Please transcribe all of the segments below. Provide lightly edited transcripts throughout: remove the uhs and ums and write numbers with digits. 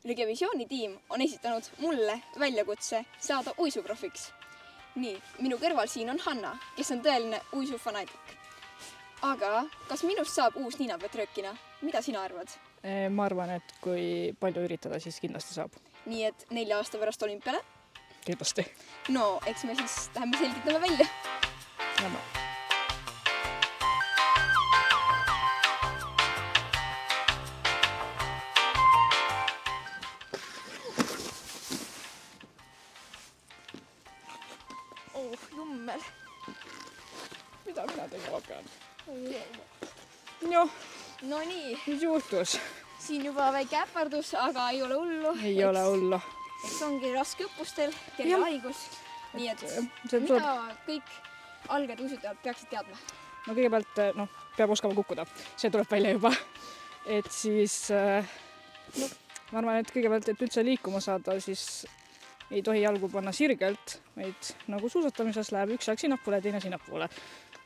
Regivisiooni tiim on esitanud mulle väljakutse saada uisuprofiks. Nii, minu kõrval siin on Hanna, kes on tõeline uisufanaatik. Aga kas minust saab uus Niina Petrõkina? Mida sina arvad? Ma arvan, et kui palju üritada, siis kindlasti saab. Nii et 4 aasta pärast olümpiale? Kindlasti. No, eks me siis läheme selgitame välja. Lämma. Jummel. Mida mina tegema pean? No nii. Mis juhtus? Siin juba väike äpardus, aga ei ole hullu. Ei ole hullu. Eks ongi raske õppustel, kerge haigus. Nii et mida kõik alged uisutajad peaksid teadma? No kõigepealt peab oskama kukkuda. See tuleb välja juba. Et siis ma arvan, et kõigepealt, et üldse liikuma saada, siis ei tohi jalgu panna sirgelt, vaid nagu suusatamises läheb üks jalg sinnapoole ja teine sinnapoole.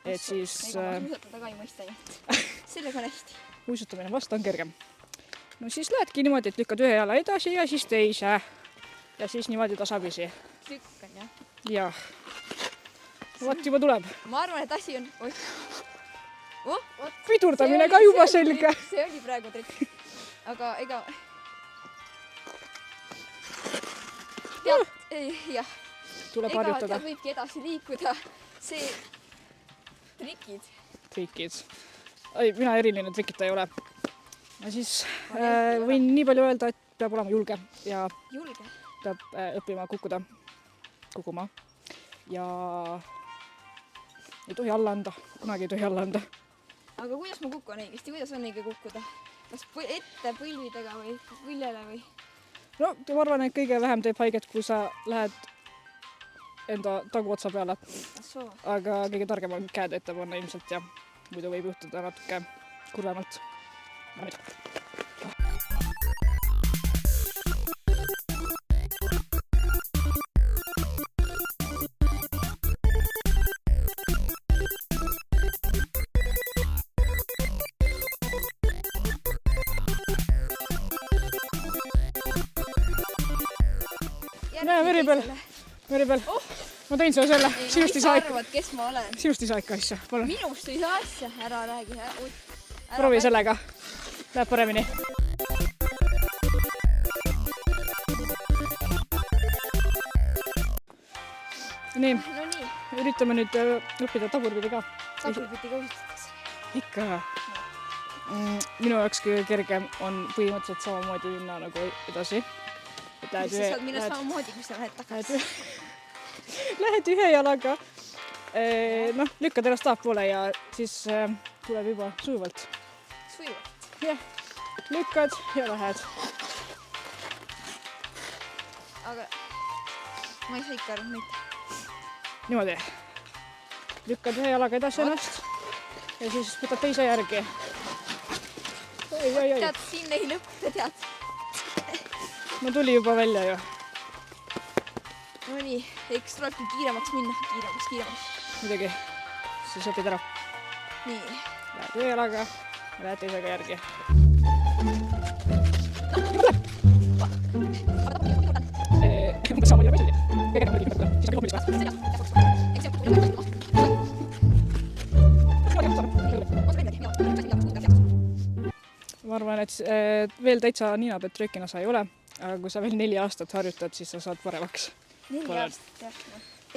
Et siis ega ma suusatada ka ei mõista nii. Sellega on hästi. Uisutamine vast on kergem. No siis lähedki niimoodi, et lükkad ühe jala edasi ja siis teise. Ja siis niimoodi tasapisi. Lükkan, jah? Jah. Vaat juba tuleb. Ma arvan, et asi on... Pidurdamine ka juba selge. See oli praegu trikk. Aga ega... Jah. Tuleb harjutada. Ega võibki edasi liikuda. See... Trikid. Mina eriline trikita ei ole. Ja siis võin nii palju öelda, et peab olema julge ja peab õppima kukkuma ja ei tohi alla anda, kunagi ei tohi alla anda. Aga kuidas ma kukun õigesti? Kuidas on õige kukkuda? Kas ette põlvidega või küljele või? No, ma arvan, et kõige vähem teeb haiget, kui sa lähed enda taguotsa peale. Aga kõige targem on käed ette panna ilmselt ja muidu võib juhtuda natuke kurvemalt. Näe, meri peal. Ma tõin sulle selle. Sinust ei saa ikka. Arvad, kes ma olen? Sinust ei saa ikka asja. Palun. Minust ei saa asja. Ära räägi. Proovi sellega. Läheb paremini. Nii. Üritame nüüd õppida tagurpidi ka. Tagurpidi ka uisutakse. Ikka. Minu jaoks kõige kergem on põhimõtteliselt samamoodi minna nagu edasi. Sa saad minna samamoodi, kui sa lähed tagasi. Lähed ühe jalaga, lükkad ennast taappoole ja siis tuleb juba sujuvalt. Sujuvalt? Jah, lükkad ja lähed. Aga ma ei saa ikka aru mitte. Niimoodi. Lükkad ühe jalaga edasi ennast ja siis võtad teise järgi. Tead, siin ei lõpeta, tead. No tuli juba välja ju. No nii, eks tulebki kiiremaks minna. Kiiremaks. Midagi, siis õpid ära. Nii. Lähed ühe jalaga ja lähed teisega järgi. Ma arvan, et veel täitsa Niina Petrõkina sa ei ole, aga kui sa veel 4 aastat harjutad, siis sa saad paremaks. 4 aastat, jah.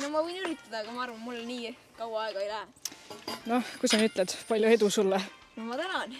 No ma võin üritada, aga ma arvan, mul nii kaua aega ei lähe. Noh, kui sa nii ütled, palju edu sulle. No ma tänan.